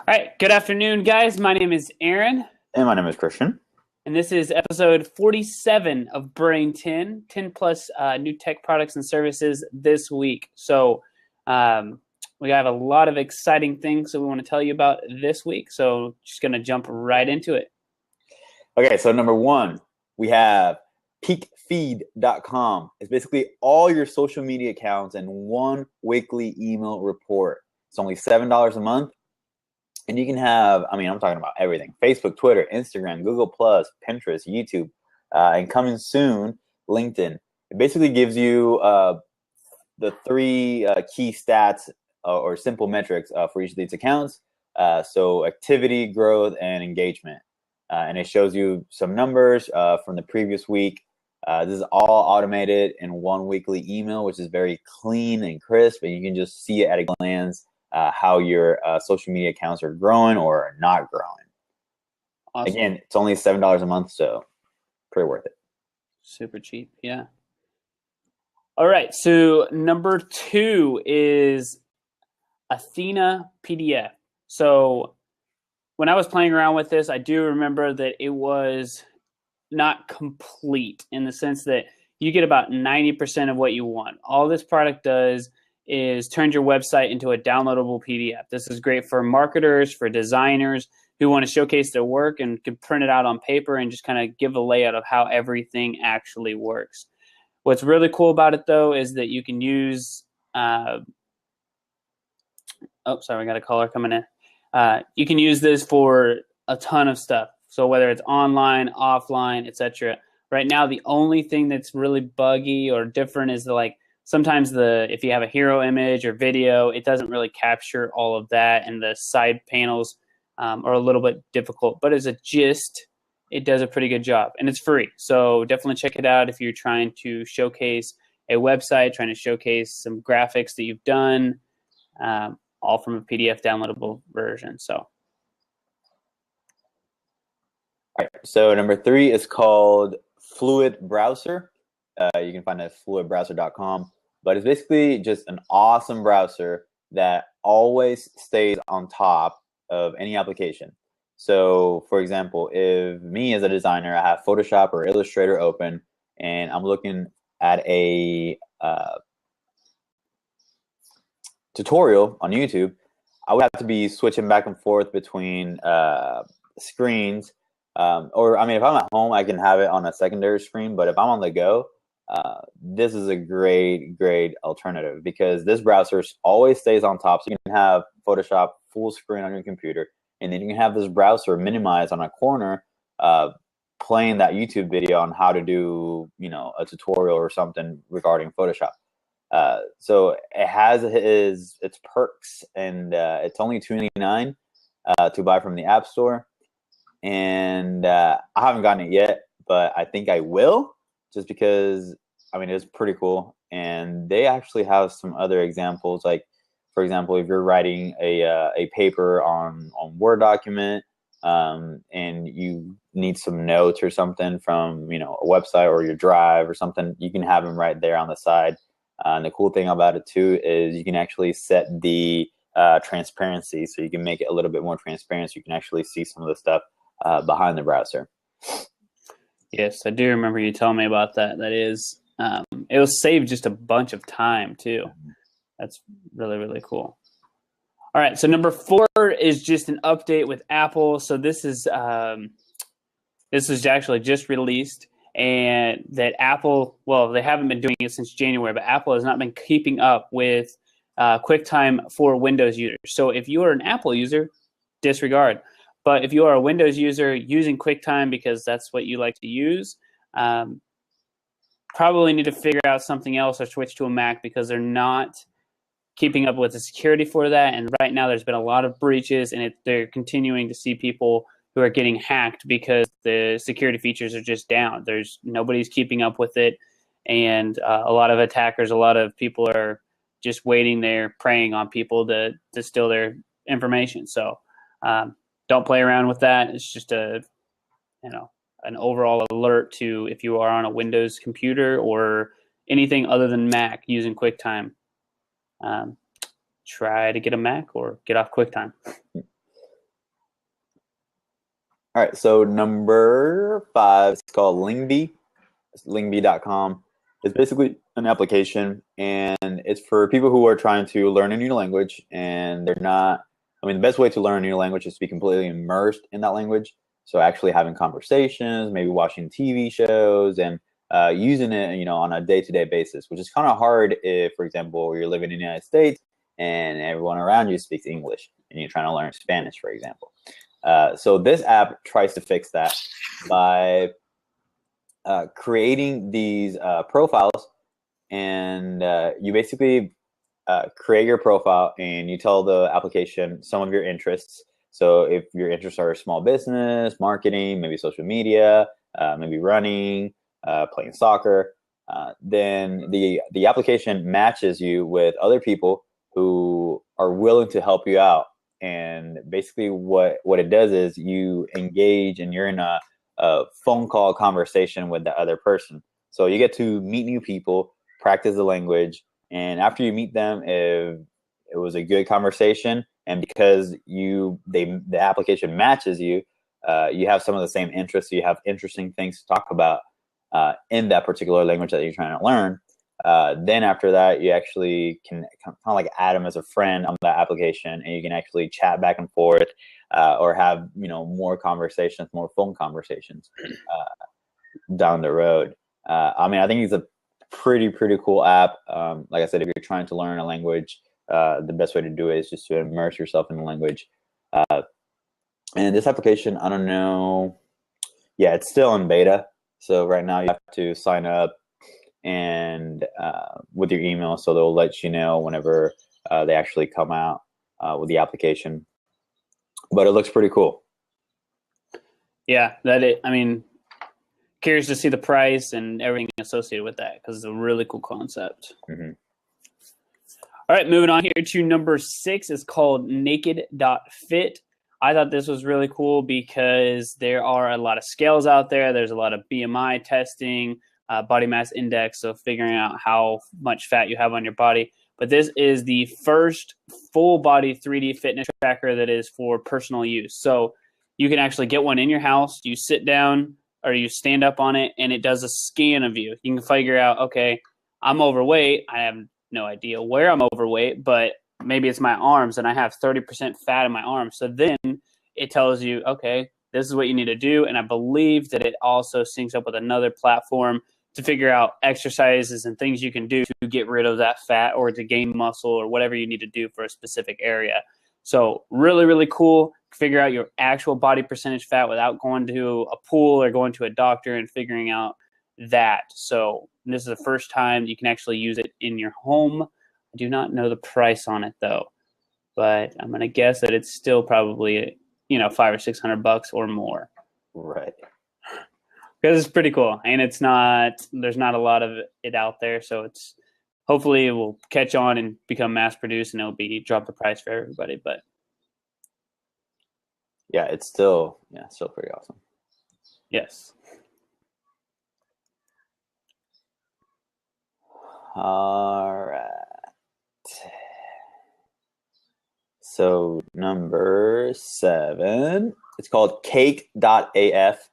All right, good afternoon, guys. My name is Aaron, And my name is Christian. and this is episode 47 of Brain 10 plus new tech products and services this week. So we have a lot of exciting things that we want to tell you about this week. So just going to jump right into it. Okay, so number one, we have Peakfeed.com. It's basically all your social media accounts in one weekly email report. It's only $7 a month. And you can have, I'm talking about everything: Facebook, Twitter, Instagram, Google+, Pinterest, YouTube, and coming soon, LinkedIn. It basically gives you the three key stats or simple metrics for each of these accounts. So activity, growth, and engagement. And it shows you some numbers from the previous week. This is all automated in one weekly email, which is very clean and crisp, and you can just see it at a glance how your social media accounts are growing or not growing. Awesome. Again, it's only $7 a month, so pretty worth it. Super cheap, yeah. All right, so number two is Athena PDF. So when I was playing around with this, I do remember that it was not complete in the sense that you get about 90% of what you want. All this product does is turn your website into a downloadable PDF. This is great for marketers, for designers who want to showcase their work and can print it out on paper and just kind of give a layout of how everything actually works. What's really cool about it, though, is that you can use oh, sorry, we got a caller coming in. You can use this for a ton of stuff. So whether it's online, offline, etc. Right now, the only thing that's really buggy or different is sometimes if you have a hero image or video, it doesn't really capture all of that, and the side panels are a little bit difficult. But as a gist, it does a pretty good job, and it's free. So definitely check it out if you're trying to showcase a website, trying to showcase some graphics that you've done, all from a PDF downloadable version. So, all right. So number three is called Fluid Browser. You can find it at fluidbrowser.com. But it's basically just an awesome browser that always stays on top of any application. So, for example, if me as a designer, I have Photoshop or Illustrator open, and I'm looking at a tutorial on YouTube, I would have to be switching back and forth between screens. Or, if I'm at home, I can have it on a secondary screen. But if I'm on the go, this is a great alternative because this browser always stays on top. So you can have Photoshop full screen on your computer, and then you can have this browser minimized on a corner, playing that YouTube video on how to do, a tutorial or something regarding Photoshop. So it has its perks, and it's only $2.99 to buy from the App Store. And I haven't gotten it yet, but I think I will, just because it's pretty cool. And they actually have some other examples, like, for example, if you're writing a paper on Word document, and you need some notes or something from a website or your Drive or something, you can have them right there on the side. And the cool thing about it too is you can actually set the transparency, so you can make it a little bit more transparent, so you can actually see some of the stuff behind the browser. Yes, I do remember you telling me about that. That is, it will save just a bunch of time too. That's really cool. All right, so number 4 is just an update with Apple. So this is actually just released, and that Apple, well, they haven't been doing it since January, but Apple has not been keeping up with QuickTime for Windows users. So if you are an Apple user, disregard. But if you are a Windows user using QuickTime because that's what you like to use, probably need to figure out something else or switch to a Mac because they're not keeping up with the security for that. And right now there's been a lot of breaches, and they're continuing to see people who are getting hacked because the security features are just down. Nobody's keeping up with it. And a lot of attackers, a lot of people are just waiting there, preying on people to steal their information. So don't play around with that. It's just an overall alert to if you are on a Windows computer or anything other than Mac using QuickTime. Try to get a Mac or get off QuickTime. All right, so number 5 is called Lingby. It's lingby.com. It's basically an application, and it's for people who are trying to learn a new language, and they're not. I mean, the best way to learn a new language is to be completely immersed in that language. So actually having conversations, maybe watching TV shows, and using it, on a day-to-day basis, which is kind of hard if, for example, you're living in the United States and everyone around you speaks English, and you're trying to learn Spanish, for example. So this app tries to fix that by creating these profiles, and you basically create your profile and you tell the application some of your interests. So if your interests are small business, marketing, maybe social media, maybe running, playing soccer, then the application matches you with other people who are willing to help you out. And basically what it does is you engage and you're in a phone call conversation with the other person. So you get to meet new people, practice the language, and after you meet them, if it was a good conversation, and because the application matches you, you have some of the same interests, you have interesting things to talk about in that particular language that you're trying to learn. Then after that, you actually can kind of like add them as a friend on that application, and you can actually chat back and forth, or have more conversations, more phone conversations down the road. I mean, I think it's a pretty cool app. Like I said, if you're trying to learn a language, the best way to do it is just to immerse yourself in the language. And this application, I don't know. Yeah, it's still in beta. So right now you have to sign up and with your email, so they'll let you know whenever they actually come out with the application. But it looks pretty cool. Yeah, I mean, curious to see the price and everything associated with that, because it's a really cool concept. Mm-hmm. All right, moving on here to number 6. It's called Naked.fit. I thought this was really cool because there are a lot of scales out there. There's a lot of BMI testing, body mass index, so figuring out how much fat you have on your body. But this is the first full body 3D fitness tracker that is for personal use. So you can actually get one in your house. You sit down or you stand up on it, and it does a scan of you. You can figure out, okay, I'm overweight. I have no idea where I'm overweight, but maybe it's my arms, and I have 30% fat in my arms. So then it tells you, okay, this is what you need to do. And I believe that it also syncs up with another platform to figure out exercises and things you can do to get rid of that fat or to gain muscle or whatever you need to do for a specific area. So really cool. Figure out your actual body percentage fat without going to a pool or going to a doctor and figuring out that. So this is the first time you can actually use it in your home. I do not know the price on it though, but I'm going to guess that it's still probably, $500 or $600 or more. Right. Because it's pretty cool, and there's not a lot of it out there, so it's hopefully it will catch on and become mass produced, and it'll drop the price for everybody. But yeah, it's still pretty awesome. Yes. All right. So number 7, it's called cake.af.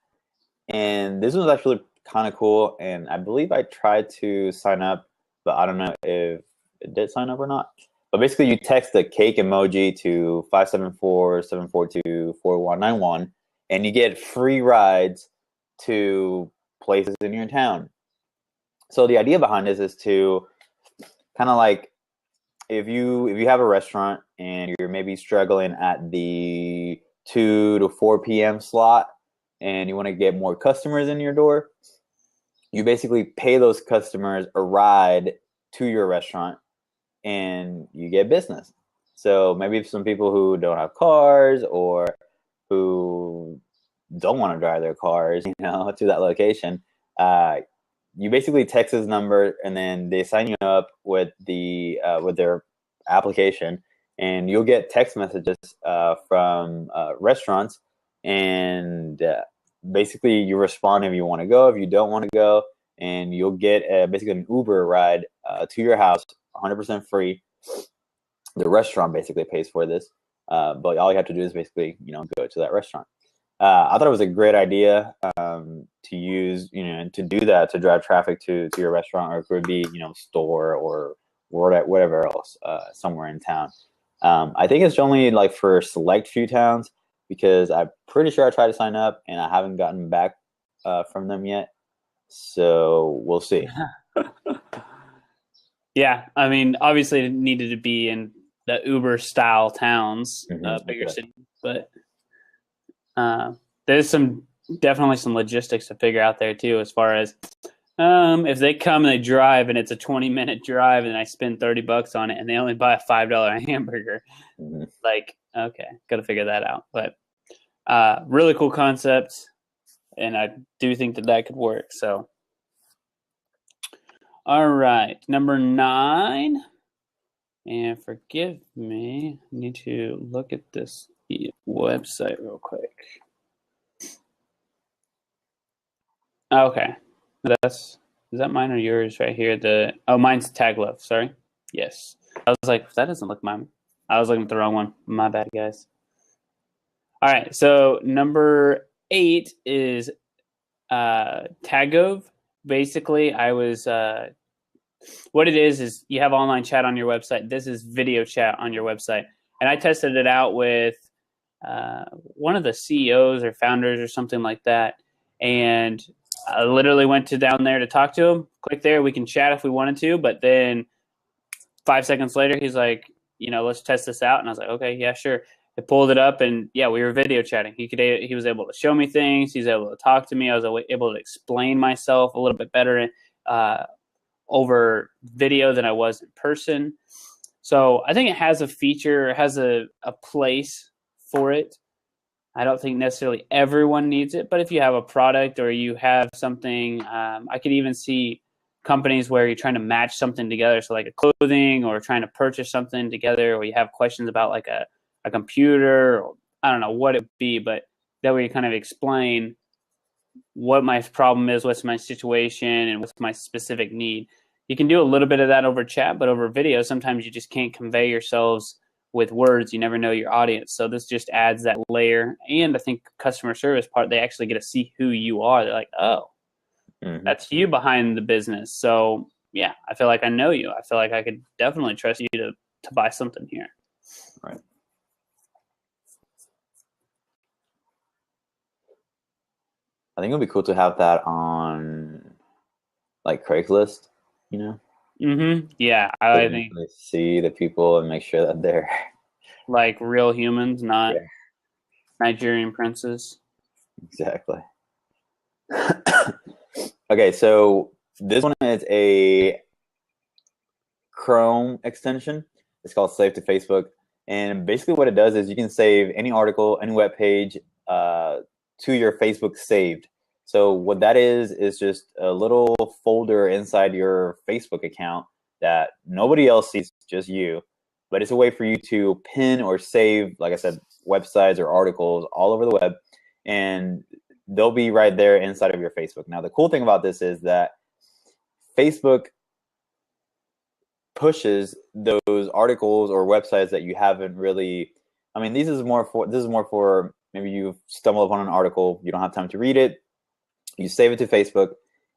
And this was actually kind of cool. And I believe I tried to sign up, but I don't know if it did sign up or not. But basically you text the cake emoji to 574-742-4191, and you get free rides to places in your town. So the idea behind this is to kind of like, if you have a restaurant and you're maybe struggling at the 2 to 4 p.m. slot and you want to get more customers in your door, you basically pay those customers a ride to your restaurant and you get business. So maybe some people who don't have cars or who don't want to drive their cars, to that location, you basically text his number, and then they sign you up with their application, and you'll get text messages from restaurants, and basically you respond if you want to go, if you don't want to go, and you'll get basically an Uber ride to your house, 100% free. The restaurant basically pays for this, but all you have to do is basically go to that restaurant. I thought it was a great idea to use, to do that, to drive traffic to your restaurant, or it could be, store or whatever else, somewhere in town. I think it's only like for select few towns, because I'm pretty sure I tried to sign up and I haven't gotten back from them yet. So we'll see. Yeah, I mean, obviously it needed to be in the Uber style towns, bigger Okay. cities, but there's definitely some logistics to figure out there too, as far as if they come and they drive and it's a 20-minute drive and I spend $30 on it and they only buy a $5 hamburger, like, okay, got to figure that out. But really cool concept, and I do think that could work. So, all right, number 9, and forgive me, I need to look at this website real quick. Okay, is that mine or yours right here? Mine's Taglib. Sorry. Yes. I was like, that doesn't look mine. I was looking at the wrong one. My bad, guys. All right. So number 8 is Tagov. Basically, what it is you have online chat on your website. This is video chat on your website, and I tested it out with one of the CEOs or founders or something like that, and I literally went down there to talk to him. Click there, we can chat if we wanted to, but then 5 seconds later, he's like, let's test this out. And I was like, okay, yeah, sure. I pulled it up, and yeah, we were video chatting. He was able to show me things. He's able to talk to me. I was able to explain myself a little bit better over video than I was in person. So I think it has a feature, it has a place for it. I don't think necessarily everyone needs it, but if you have a product or you have something, I could even see companies where you're trying to match something together. So like a clothing, or trying to purchase something together, or you have questions about like a computer, or I don't know what it would be, but that way you kind of explain what my problem is, what's my situation, and what's my specific need. You can do a little bit of that over chat, but over video, sometimes you just can't convey yourselves with words. You never know your audience. So this just adds that layer. And I think customer service part, they actually get to see who you are. They're like, oh, that's you behind the business. So yeah, I feel like I know you. I feel like I could definitely trust you to buy something here. Right. I think it would be cool to have that on like Craigslist, Yeah, I think see the people and make sure that they're like real humans, not Nigerian princes. Exactly. Okay, so this one is a Chrome extension. It's called Save to Facebook, and basically what it does is you can save any article, any web page to your Facebook saved. So what that is just a little folder inside your Facebook account that nobody else sees, just you. But it's a way for you to pin or save, like I said, websites or articles all over the web, and they'll be right there inside of your Facebook. Now, the cool thing about this is that Facebook pushes those articles or websites that you haven't really. I mean, this is more for maybe you stumble upon an article, you don't have time to read it, you save it to Facebook,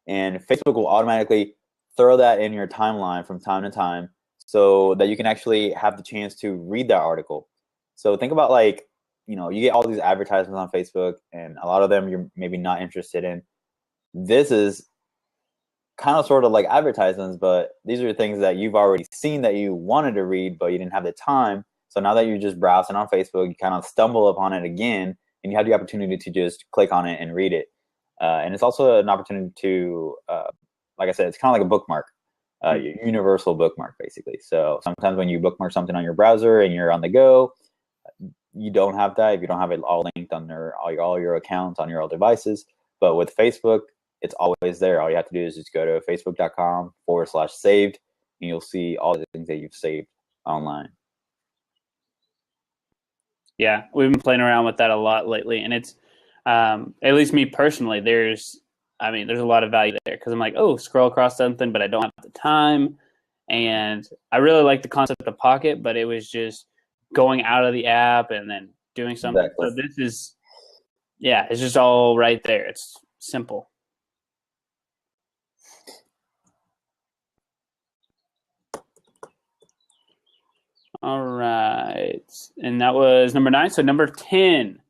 and Facebook will automatically throw that in your timeline from time to time, so that you can actually have the chance to read that article. So think about like, you get all these advertisements on Facebook, and a lot of them you're maybe not interested in. This is kind of sort of like advertisements, but these are things that you've already seen that you wanted to read, but you didn't have the time. So now that you're just browsing on Facebook, you kind of stumble upon it again, and you have the opportunity to just click on it and read it. And it's also an opportunity to, like I said, it's kind of like a bookmark, universal bookmark, basically. So sometimes when you bookmark something on your browser and you're on the go, you don't have that if you don't have it all linked on all your accounts on your all devices. But with Facebook, it's always there. All you have to do is just go to facebook.com/saved, and you'll see all the things that you've saved online. Yeah, we've been playing around with that a lot lately, and it's at least me personally. There's a lot of value there, because I'm like, oh, scroll across something, but I don't have the time, and I really like the concept of Pocket, but it was just going out of the app and then doing something. Exactly. So this is, Yeah, it's just all right there. It's simple. All right. And that was number 9. So number 10.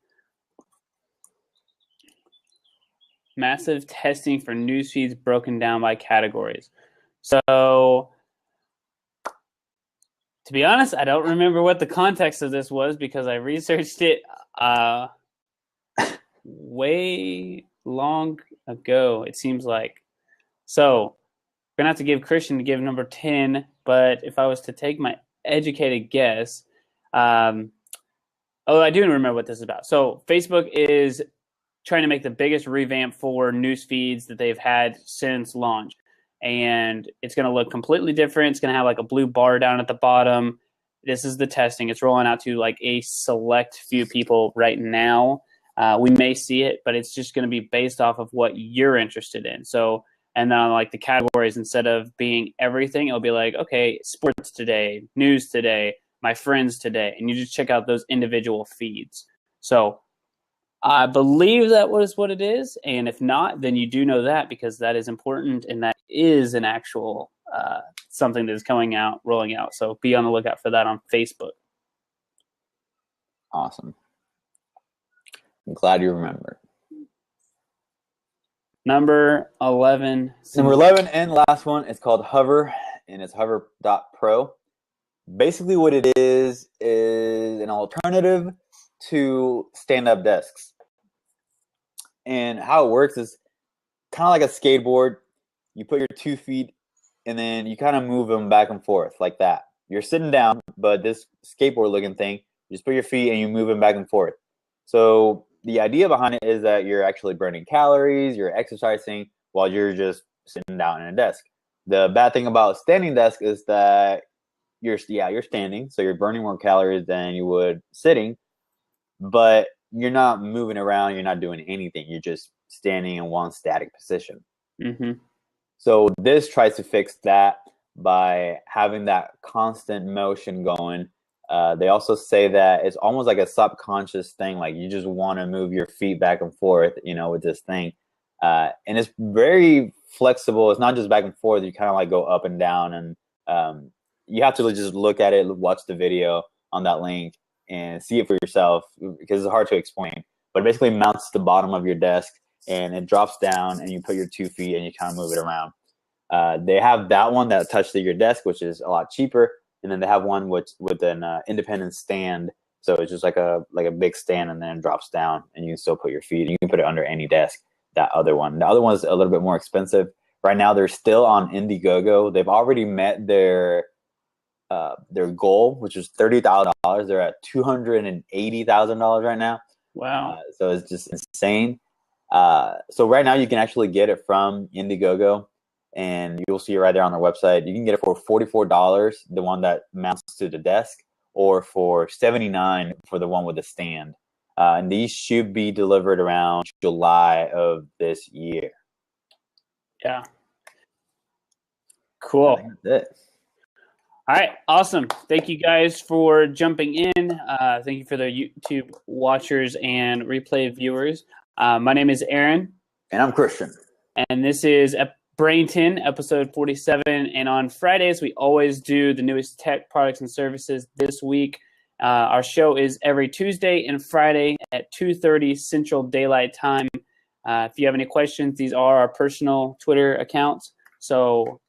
Massive testing for news feeds broken down by categories. So to be honest, I don't remember what the context of this was because I researched it way long ago, it seems like. So we're going to have to give Christian to give number 10, but if I was to take my educated guess, I do remember what this is about. So Facebook is trying to make the biggest revamp for news feeds that they've had since launch. And it's going to look completely different. It's going to have like a blue bar down at the bottom. This is the testing. It's rolling out to like a select few people right now. We may see it, but it's just going to be based off of what you're interested in. So, and then on like the categories, instead of being everything, it'll be like, okay, sports today, news today, my friends today. And you just check out those individual feeds. So I believe that was what it is. And if not, then you do know that because that is important and that is an actual something that is coming out, rolling out. So be on the lookout for that on Facebook. Awesome. I'm glad you remember. Number 11. Number 11 and last one is called Hover, and it's hover.pro. Basically what it is an alternative to stand-up desks. And how it works is kind of like a skateboard. You put your 2 feet and then you kind of move them back and forth like that. You're sitting down, but this skateboard looking thing, you just put your feet and you move them back and forth. So the idea behind it is that you're actually burning calories, you're exercising while you're just sitting down in a desk. The bad thing about standing desk is that you're standing, so you're burning more calories than you would sitting, but you're not moving around, you're not doing anything. You're just standing in one static position. Mm-hmm. So this tries to fix that by having that constant motion going. They also say that it's almost like a subconscious thing, like you just want to move your feet back and forth, with this thing. And it's very flexible. It's not just back and forth. You kind of like go up and down, and you have to just look at it, watch the video on that link, and see it for yourself because it's hard to explain. But it basically mounts the bottom of your desk, and it drops down, and you put your 2 feet, and you kind of move it around. They have that one that touches your desk, which is a lot cheaper. And then they have one with an independent stand, so it's just like a big stand, and then it drops down, and you can still put your feet. You can put it under any desk. The other one is a little bit more expensive. Right now, they're still on Indiegogo. They've already met their goal, which is $30,000. They're at $280,000 right now. Wow! So it's just insane. So right now, you can actually get it from Indiegogo. And you'll see it right there on their website. You can get it for $44, the one that mounts to the desk, or for $79 for the one with the stand. And these should be delivered around July of this year. Yeah. Cool. I think that's it. All right. Awesome. Thank you guys for jumping in. Thank you for the YouTube watchers and replay viewers. My name is Aaron. And I'm Christian. And this is Brainton, episode 47. And on Fridays, we always do the newest tech products and services. This week, our show is every Tuesday and Friday at 2:30 Central Daylight Time. If you have any questions, these are our personal Twitter accounts. So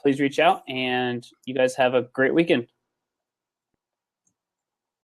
please reach out, and you guys have a great weekend.